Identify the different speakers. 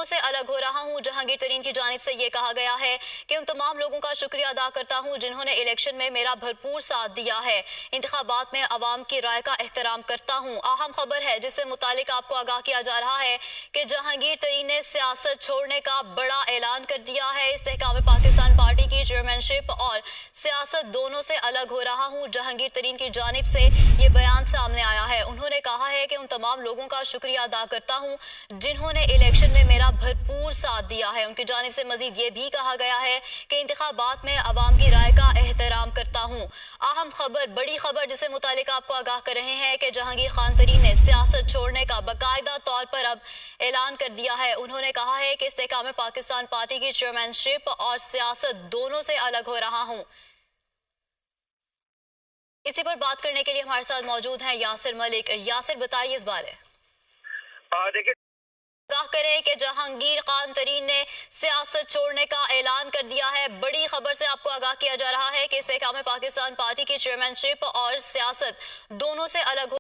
Speaker 1: दोनों से अलग हो रहा हूं। जहांगीर तरीन की जानिब से ये कहा गया है कि उन तमाम लोगों का शुक्रिया अदा करता हूं जिन्होंने इलेक्शन में मेरा भरपूर साथ दिया है। इंतखाबात में अवाम की राय का एहतराम करता हूं। अहम खबर है जिससे मुतालिक आपको आगाह किया जा रहा है कि जहांगीर तरीन ने सियासत छोड़ने का बड़ा ऐलान कर दिया है। इस्तेहकाम पाकिस्तान पार्टी की चेयरमैनशिप और सियासत दोनों से अलग हो रहा हूं। जहांगीर तरीन की जानिब से ये बयान सामने आया है। उन्होंने कहा है कि उन तमाम लोगों का शुक्रिया अदा करता हूं जिन्होंने इलेक्शन में मेरा भरपूर साथ दिया है। उनकी जानिब से मजीद ये भी कहा गया है कि इंतखाबात में अवाम की राय का एहतराम करता हूं। अहम खबर, बड़ी खबर जिसे मुतालिक आपको आगाह कर रहे हैं कि जहांगीर खान तरीन ने सियासत छोड़ने का बाकायदा तौर पर अब ऐलान कर दिया है। उन्होंने कहा है कि इस्तेहकाम पाकिस्तान पार्टी की चेयरमैनशिप और सियासत दोनों से अलग हो रहा हूं। इसी पर बात करने के लिए हमारे साथ मौजूद हैं यासिर मलिक। यासिर, बताइए इस बारे।
Speaker 2: देखिए,
Speaker 1: आगाह करें कि जहांगीर खान तरीन ने सियासत छोड़ने का ऐलान कर दिया है। बड़ी खबर से आपको आगाह किया जा रहा है कि इस्तेहकाम पाकिस्तान पार्टी की चेयरमैनशिप और सियासत दोनों से अलग